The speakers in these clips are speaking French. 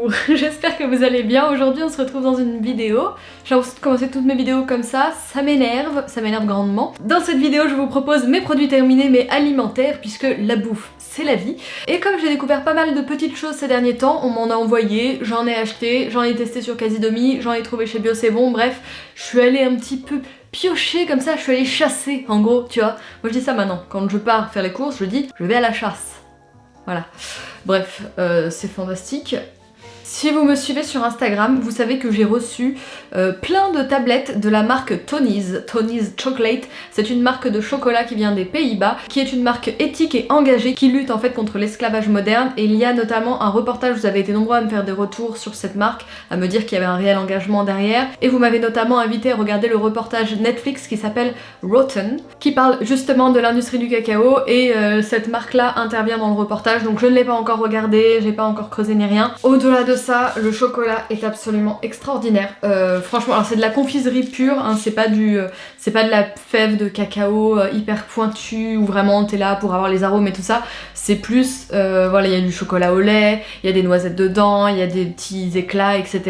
Bonjour, j'espère que vous allez bien. Aujourd'hui on se retrouve dans une vidéo. J'ai l'impression de commencer toutes mes vidéos comme ça m'énerve grandement. Dans cette vidéo je vous propose mes produits terminés mais alimentaires puisque la bouffe c'est la vie. Et comme j'ai découvert pas mal de petites choses ces derniers temps, on m'en a envoyé, j'en ai acheté, j'en ai testé sur Casidomi, j'en ai trouvé chez Bio C'est Bon, bref, je suis allée un petit peu piocher comme ça, je suis allée chasser en gros, tu vois. Moi je dis ça maintenant, quand je pars faire les courses, je dis je vais à la chasse. Voilà. Bref, c'est fantastique. Si vous me suivez sur Instagram, vous savez que j'ai reçu plein de tablettes de la marque Tony's Chocolate. C'est une marque de chocolat qui vient des Pays-Bas, qui est une marque éthique et engagée qui lutte en fait contre l'esclavage moderne. Et il y a notamment un reportage, vous avez été nombreux à me faire des retours sur cette marque, à me dire qu'il y avait un réel engagement derrière. Et vous m'avez notamment invité à regarder le reportage Netflix qui s'appelle Rotten, qui parle justement de l'industrie du cacao. Et cette marque-là intervient dans le reportage, donc je ne l'ai pas encore regardé, j'ai pas encore creusé ni rien. Au-delà de ça, le chocolat est absolument extraordinaire. Franchement, alors c'est de la confiserie pure, hein, c'est pas de la fève de cacao hyper pointue où vraiment t'es là pour avoir les arômes et tout ça. C'est plus, voilà, il y a du chocolat au lait, il y a des noisettes dedans, il y a des petits éclats, etc.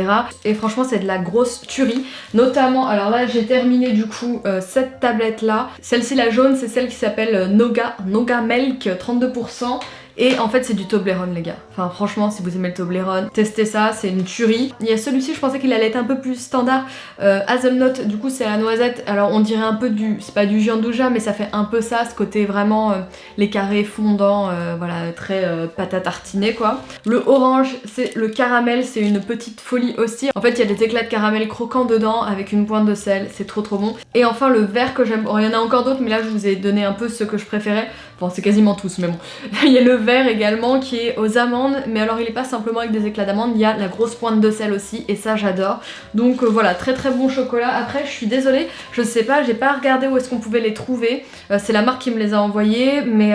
Et franchement, c'est de la grosse tuerie. Notamment, alors là, j'ai terminé du coup cette tablette là. Celle-ci, la jaune, c'est celle qui s'appelle Noga Milk 32%. Et en fait c'est du Toblerone les gars. Enfin franchement si vous aimez le Toblerone, testez ça, c'est une tuerie. Il y a celui-ci, je pensais qu'il allait être un peu plus standard. Hazelnut, du coup c'est la noisette. Alors on dirait un peu du, c'est pas du gianduja mais ça fait un peu ça, ce côté vraiment les carrés fondants, voilà, très pâte à tartiner quoi. Le orange, c'est le caramel, c'est une petite folie aussi. En fait il y a des éclats de caramel croquants dedans avec une pointe de sel, c'est trop bon. Et enfin le vert que j'aime, bon, il y en a encore d'autres mais là je vous ai donné un peu ceux que je préférais. Bon c'est quasiment tous mais bon. Il y a le vert également qui est aux amandes, mais alors il est pas simplement avec des éclats d'amandes, il y a la grosse pointe de sel aussi et ça j'adore. Donc voilà, très bon chocolat. Après je suis désolée, je sais pas, j'ai pas regardé où est-ce qu'on pouvait les trouver. C'est la marque qui me les a envoyés, mais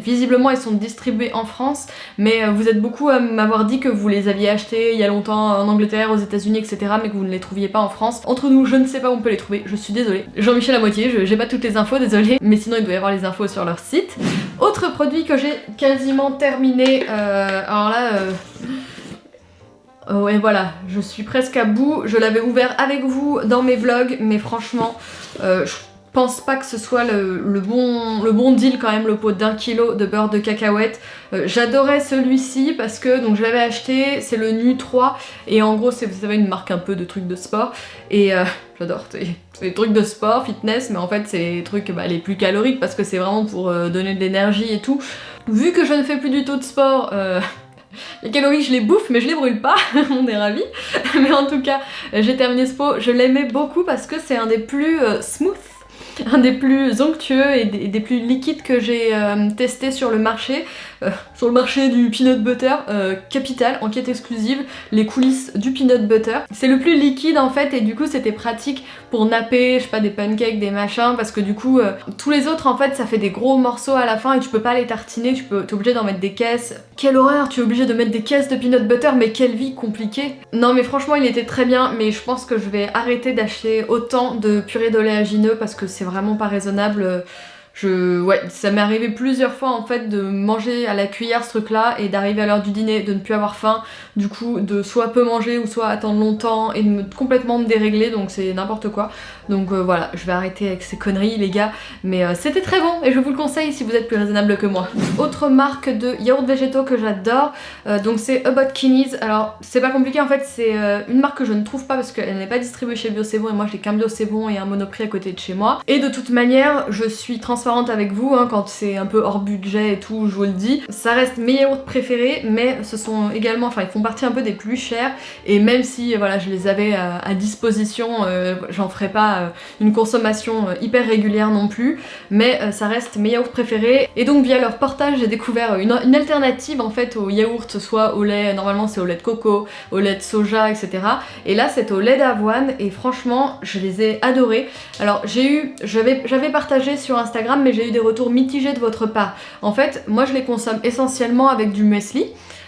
visiblement ils sont distribués en France, mais vous êtes beaucoup à m'avoir dit que vous les aviez achetés il y a longtemps en Angleterre, aux États-Unis, etc., mais que vous ne les trouviez pas en France. Entre nous, je ne sais pas où on peut les trouver, je suis désolée. Jean-Michel à moitié, j'ai pas toutes les infos, désolée, mais sinon il doit y avoir les infos sur leur site. Autre produit que j'ai quasiment terminé, alors là, ouais voilà, je suis presque à bout, je l'avais ouvert avec vous dans mes vlogs, mais franchement, je pense pas que ce soit le bon deal quand même, le pot d'1 kg de beurre de cacahuète. J'adorais celui-ci parce que donc je l'avais acheté, c'est le Nu3 et en gros c'est, vous savez, une marque un peu de trucs de sport et j'adore, c'est des trucs de sport, fitness, mais en fait c'est les trucs les plus caloriques parce que c'est vraiment pour donner de l'énergie et tout. Vu que je ne fais plus du tout de sport, les calories je les bouffe mais je les brûle pas, on est ravis. Mais en tout cas j'ai terminé ce pot, je l'aimais beaucoup parce que c'est un des plus smooth, un des plus onctueux et des plus liquides que j'ai testé sur le marché. Sur le marché du peanut butter, Capital, enquête exclusive, les coulisses du peanut butter. C'est le plus liquide en fait et du coup c'était pratique pour napper, je sais pas, des pancakes, des machins, parce que du coup tous les autres en fait ça fait des gros morceaux à la fin et tu peux pas les tartiner, t'es obligé d'en mettre des caisses. Quelle horreur, tu es obligé de mettre des caisses de peanut butter, mais quelle vie compliquée. Non mais franchement il était très bien, mais je pense que je vais arrêter d'acheter autant de purée d'oléagineux parce que c'est vraiment pas raisonnable. Ouais, ça m'est arrivé plusieurs fois en fait de manger à la cuillère ce truc là et d'arriver à l'heure du dîner, de ne plus avoir faim, du coup de soit peu manger ou soit attendre longtemps et de complètement me dérégler, donc c'est n'importe quoi. Donc voilà, je vais arrêter avec ces conneries les gars, mais c'était très bon et je vous le conseille si vous êtes plus raisonnable que moi. Autre marque de yaourts végétaux que j'adore, donc c'est About Kinnies. Alors c'est pas compliqué en fait, c'est une marque que je ne trouve pas parce qu'elle n'est pas distribuée chez Bio C'est Bon et moi j'ai qu'un Bio C'est Bon et un Monoprix à côté de chez moi. Et de toute manière, je suis transparente avec vous, hein, quand c'est un peu hors budget et tout, je vous le dis. Ça reste mes yaourts préférés, mais ce sont également, enfin ils font partie un peu des plus chers, et même si voilà je les avais à disposition, j'en ferai pas une consommation hyper régulière non plus, mais ça reste mes yaourts préférés. Et donc via leur portage j'ai découvert une alternative en fait aux yaourts, soit au lait, normalement c'est au lait de coco, au lait de soja, etc. Et là c'est au lait d'avoine et franchement je les ai adorés. Alors j'avais partagé sur Instagram mais j'ai eu des retours mitigés de votre part. En fait, moi je les consomme essentiellement avec du muesli.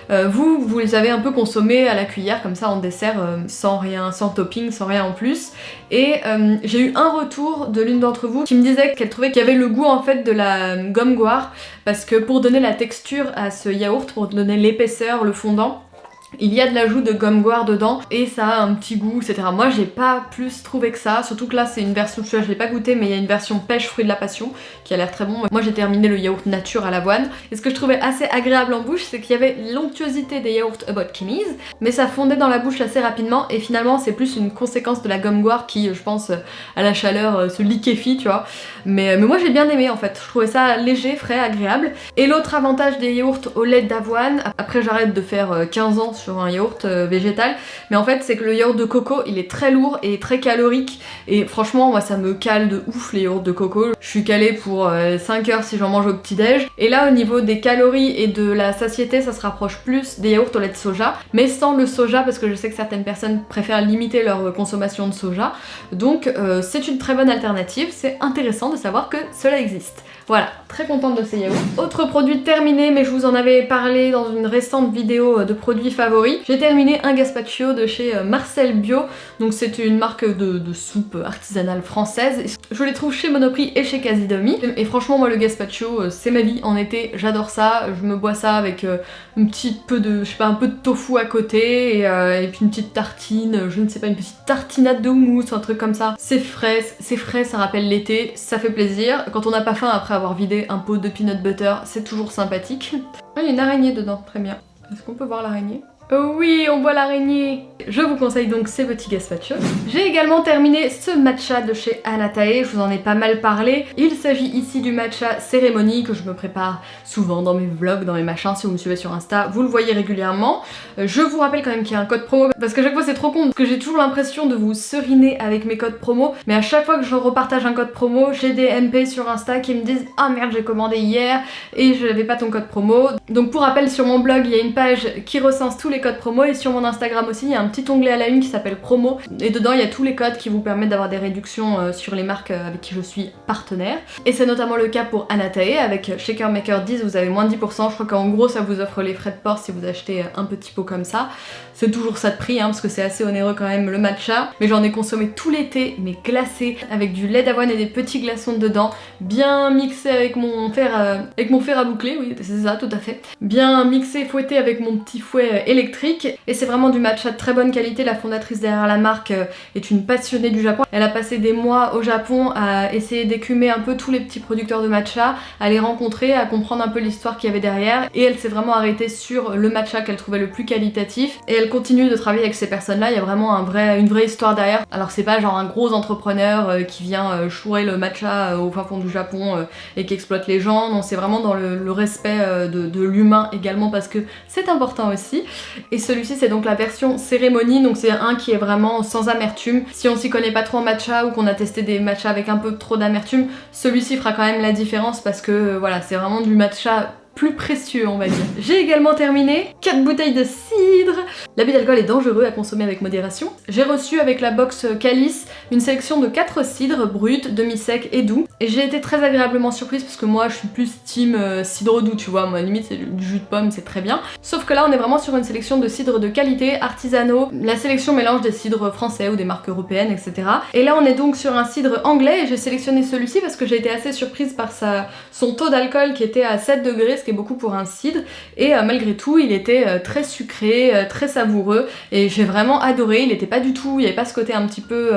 Vous les avez un peu consommés à la cuillère comme ça en dessert, sans rien, sans topping, sans rien en plus. Et j'ai eu un retour de l'une d'entre vous qui me disait qu'elle trouvait qu'il y avait le goût en fait de la gomme goire, parce que pour donner la texture à ce yaourt, pour donner l'épaisseur, le fondant, Il y a de l'ajout de gomme goire dedans et ça a un petit goût, etc. Moi j'ai pas plus trouvé que ça, surtout que là c'est une version, je l'ai pas goûté, mais il y a une version pêche fruit de la passion qui a l'air très bon. Moi j'ai terminé le yaourt nature à l'avoine et ce que je trouvais assez agréable en bouche c'est qu'il y avait l'onctuosité des yaourts About Kimmy's, mais ça fondait dans la bouche assez rapidement et finalement c'est plus une conséquence de la gomme goire qui je pense à la chaleur se liquéfie, tu vois. Mais moi j'ai bien aimé en fait, je trouvais ça léger, frais, agréable. Et l'autre avantage des yaourts au lait d'avoine, après j'arrête de faire 15 ans sur un yaourt végétal, mais en fait c'est que le yaourt de coco il est très lourd et très calorique et franchement moi ça me cale de ouf les yaourts de coco. Je suis calée pour 5 heures si j'en mange au petit déj. Et là au niveau des calories et de la satiété ça se rapproche plus des yaourts au lait de soja, mais sans le soja parce que je sais que certaines personnes préfèrent limiter leur consommation de soja. Donc c'est une très bonne alternative, c'est intéressant de savoir que cela existe. Voilà, très contente de ces yaourts. Autre produit terminé, mais je vous en avais parlé dans une récente vidéo de produits favoris. J'ai terminé un gazpacho de chez Marcel Bio. Donc c'est une marque de soupe artisanale française. Je les trouve chez Monoprix et chez Casidomi. Et franchement moi le gazpacho c'est ma vie en été, j'adore ça. Je me bois ça avec un petit peu de, je sais pas, un peu de tofu à côté et puis une petite tartine, je ne sais pas, une petite tartinade de houmous, un truc comme ça. C'est frais, ça rappelle l'été, ça fait plaisir. Quand on n'a pas faim après avoir vidé un pot de peanut butter, c'est toujours sympathique. Ah, il y a une araignée dedans, très bien. Est-ce qu'on peut voir l'araignée ? Oh oui, on voit l'araignée. Je vous conseille donc ces petits gazpacho. J'ai également terminé ce matcha de chez Anatae, je vous en ai pas mal parlé. Il s'agit ici du matcha cérémonie que je me prépare souvent dans mes vlogs, dans mes machins. Si vous me suivez sur Insta, vous le voyez régulièrement. Je vous rappelle quand même qu'il y a un code promo parce qu'à chaque fois c'est trop con, parce que j'ai toujours l'impression de vous seriner avec mes codes promo, mais à chaque fois que je repartage un code promo, j'ai des MP sur Insta qui me disent « Ah merde, j'ai commandé hier et je n'avais pas ton code promo ». Donc pour rappel, sur mon blog, il y a une page qui recense tous les codes promo et sur mon Instagram aussi il y a un petit onglet à la une qui s'appelle promo et dedans il y a tous les codes qui vous permettent d'avoir des réductions sur les marques avec qui je suis partenaire. Et c'est notamment le cas pour Anatae avec Shaker Maker 10, vous avez moins de 10%, je crois qu'en gros ça vous offre les frais de port si vous achetez un petit pot comme ça. C'est toujours ça de prix hein, parce que c'est assez onéreux quand même le matcha, mais j'en ai consommé tout l'été, mais glacé, avec du lait d'avoine et des petits glaçons dedans, bien mixé avec mon fer à boucler, oui c'est ça tout à fait, bien mixé, fouetté avec mon petit fouet électrique, et c'est vraiment du matcha de très bonne qualité. La fondatrice derrière la marque est une passionnée du Japon, elle a passé des mois au Japon à essayer d'écumer un peu tous les petits producteurs de matcha, à les rencontrer, à comprendre un peu l'histoire qu'il y avait derrière, et elle s'est vraiment arrêtée sur le matcha qu'elle trouvait le plus qualitatif, et elle continue de travailler avec ces personnes-là. Il y a vraiment une vraie histoire derrière. Alors c'est pas genre un gros entrepreneur qui vient chourer le matcha au fin fond du Japon et qui exploite les gens, non, c'est vraiment dans le respect de l'humain également parce que c'est important aussi. Et celui-ci c'est donc la version cérémonie, donc c'est un qui est vraiment sans amertume. Si on s'y connaît pas trop en matcha ou qu'on a testé des matchas avec un peu trop d'amertume, celui-ci fera quand même la différence parce que voilà, c'est vraiment du matcha plus précieux on va dire. J'ai également terminé 4 bouteilles de cidre. L'abus d'alcool est dangereux à consommer avec modération. J'ai reçu avec la box Calice une sélection de 4 cidres bruts, demi-secs et doux. Et j'ai été très agréablement surprise parce que moi je suis plus team cidre doux, tu vois, moi limite c'est du jus de pomme, c'est très bien. Sauf que là on est vraiment sur une sélection de cidres de qualité, artisanaux. La sélection mélange des cidres français ou des marques européennes, etc. Et là on est donc sur un cidre anglais et j'ai sélectionné celui-ci parce que j'ai été assez surprise par son taux d'alcool qui était à 7 degrés, ce qui est beaucoup pour un cidre, et malgré tout il était très sucré, très savoureux, et j'ai vraiment adoré. Il était pas du tout, il y avait pas ce côté un petit peu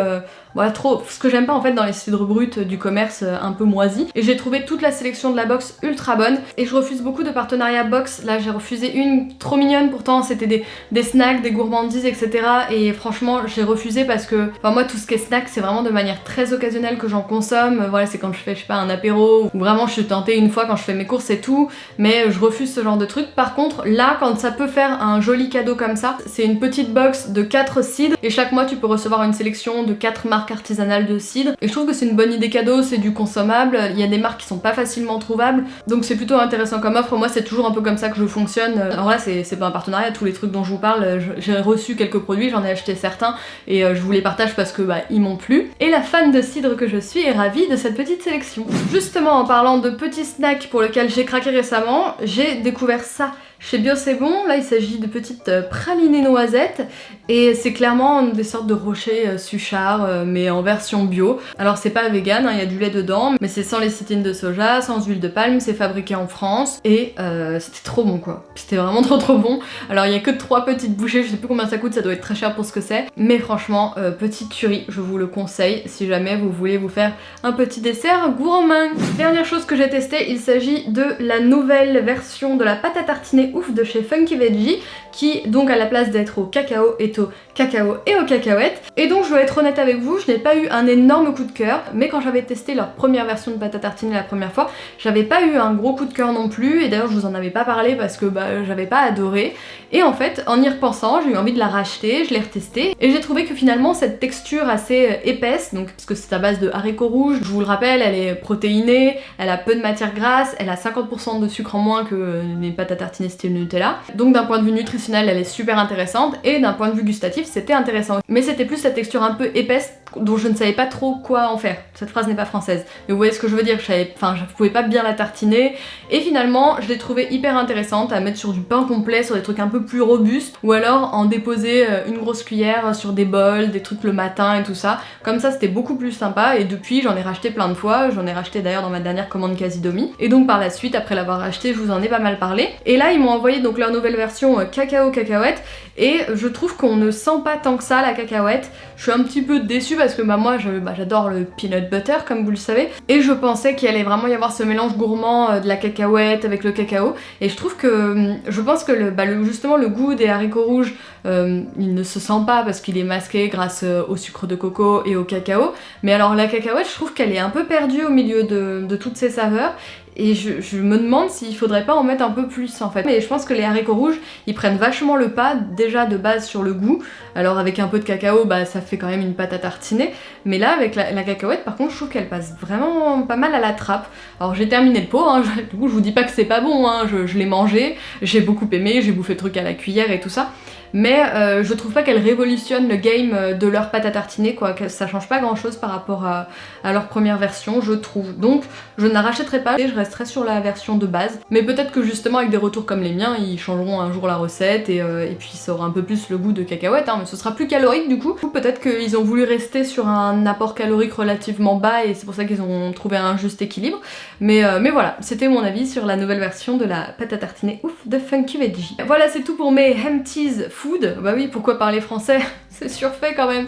voilà, trop, ce que j'aime pas en fait dans les cidres bruts du commerce un peu moisis. Et j'ai trouvé toute la sélection de la box ultra bonne, et je refuse beaucoup de partenariats box. Là j'ai refusé une trop mignonne, pourtant c'était des snacks, des gourmandises, etc. Et franchement j'ai refusé parce que enfin, moi tout ce qui est snack c'est vraiment de manière très occasionnelle que j'en consomme. Voilà, c'est quand je fais je sais pas un apéro, ou vraiment je suis tentée une fois quand je fais mes courses et tout, mais je refuse ce genre de truc. Par contre là quand ça peut faire un joli cadeau comme ça, c'est une petite box de 4 cidres et chaque mois tu peux recevoir une sélection de 4 marques artisanales de cidre, et je trouve que c'est une bonne idée cadeau, c'est du consommable, il y a des marques qui sont pas facilement trouvables, donc c'est plutôt intéressant comme offre. Moi c'est toujours un peu comme ça que je fonctionne. Alors là c'est pas un partenariat, tous les trucs dont je vous parle, j'ai reçu quelques produits, j'en ai acheté certains et je vous les partage parce que bah ils m'ont plu, et la fan de cidre que je suis est ravie de cette petite sélection. Justement en parlant de petits snacks pour lesquels j'ai craqué récemment, j'ai découvert ça Chez Bio c'est bon, là il s'agit de petites pralinées noisettes et c'est clairement des sortes de rochers Suchard mais en version bio. Alors c'est pas vegan, il y a du lait dedans, mais c'est sans lécithine de soja, sans huile de palme, c'est fabriqué en France et c'était trop bon quoi. C'était vraiment trop bon. Alors il y a que 3 petites bouchées, je sais plus combien ça coûte, ça doit être très cher pour ce que c'est, mais franchement petite tuerie, je vous le conseille si jamais vous voulez vous faire un petit dessert gourmand. Dernière chose que j'ai testée, il s'agit de la nouvelle version de la pâte à tartiner ouf de chez Funky Veggie qui donc à la place d'être au cacao est au cacao et aux cacahuètes. Et donc je dois être honnête avec vous, je n'ai pas eu un énorme coup de cœur, mais quand j'avais testé leur première version de pâte à tartiner la première fois, j'avais pas eu un gros coup de cœur non plus, et d'ailleurs je vous en avais pas parlé parce que j'avais pas adoré. Et en fait, en y repensant, j'ai eu envie de la racheter, je l'ai retestée, et j'ai trouvé que finalement cette texture assez épaisse, donc parce que c'est à base de haricots rouges, je vous le rappelle, elle est protéinée, elle a peu de matière grasse, elle a 50% de sucre en moins que les pâtes à tartiner style Nutella. Donc d'un point de vue nutritionnel, elle est super intéressante, et d'un point de vue gustatif, c'était intéressant. Mais c'était plus cette texture un peu épaisse dont je ne savais pas trop quoi en faire. Cette phrase n'est pas française. Mais vous voyez ce que je veux dire, je pouvais pas bien la tartiner, et finalement je l'ai trouvée hyper intéressante à mettre sur du pain complet, sur des trucs un peu plus robustes, ou alors en déposer une grosse cuillère sur des bols, des trucs le matin et tout ça. Comme ça c'était beaucoup plus sympa, et depuis j'en ai racheté plein de fois, j'en ai racheté d'ailleurs dans ma dernière commande Casidomi, et donc par la suite après l'avoir racheté je vous en ai pas mal parlé. Et là ils m'ont envoyé donc leur nouvelle version cacao cacahuète, et je trouve qu'on ne sent pas tant que ça la cacahuète. Je suis un petit peu déçue parce que moi j'adore le peanut butter comme vous le savez, et je pensais qu'il allait vraiment y avoir ce mélange gourmand de la cacahuète avec le cacao, et je trouve que je pense que justement le goût des haricots rouges il ne se sent pas parce qu'il est masqué grâce au sucre de coco et au cacao, mais alors la cacahuète je trouve qu'elle est un peu perdue au milieu de toutes ces saveurs. Et je me demande s'il faudrait pas en mettre un peu plus en fait. Mais je pense que les haricots rouges, ils prennent vachement le pas déjà de base sur le goût. Alors avec un peu de cacao, ça fait quand même une pâte à tartiner. Mais là avec la cacahuète, par contre, je trouve qu'elle passe vraiment pas mal à la trappe. Alors j'ai terminé le pot, du coup je vous dis pas que c'est pas bon, je l'ai mangé, j'ai beaucoup aimé, j'ai bouffé le truc à la cuillère et tout ça. Mais je trouve pas qu'elle révolutionne le game de leur pâte à tartiner quoi, que ça change pas grand chose par rapport à leur première version je trouve. Donc je ne la rachèterai pas et je resterai sur la version de base. Mais peut-être que justement avec des retours comme les miens, ils changeront un jour la recette et puis ça aura un peu plus le goût de cacahuète, mais ce sera plus calorique du coup. Peut-être qu'ils ont voulu rester sur un apport calorique relativement bas et c'est pour ça qu'ils ont trouvé un juste équilibre. Mais voilà, c'était mon avis sur la nouvelle version de la pâte à tartiner ouf de Funky Veggie. Voilà, c'est tout pour mes Empties Food. Bah oui, pourquoi parler français? C'est surfait quand même.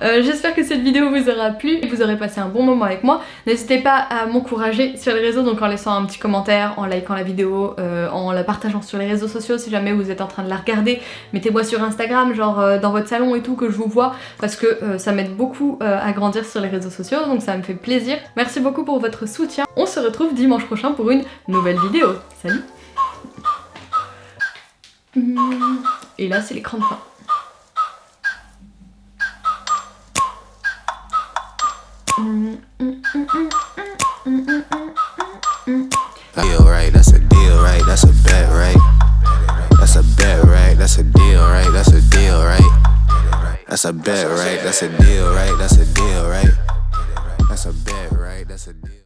J'espère que cette vidéo vous aura plu et que vous aurez passé un bon moment avec moi. N'hésitez pas à m'encourager sur les réseaux, donc en laissant un petit commentaire, en likant la vidéo, en la partageant sur les réseaux sociaux si jamais vous êtes en train de la regarder. Mettez-moi sur Instagram, genre dans votre salon et tout, que je vous vois, parce que ça m'aide beaucoup à grandir sur les réseaux sociaux, donc ça me fait plaisir. Merci beaucoup pour votre soutien. On se retrouve dimanche prochain pour une nouvelle vidéo. Salut! Et là c'est l'écran de fin. Deal right, that's a deal right, that's a bet right. That's a bet right, that's a deal right, that's a deal right. That's a bet right, that's a deal right, that's a deal right. That's a bet right, that's a deal.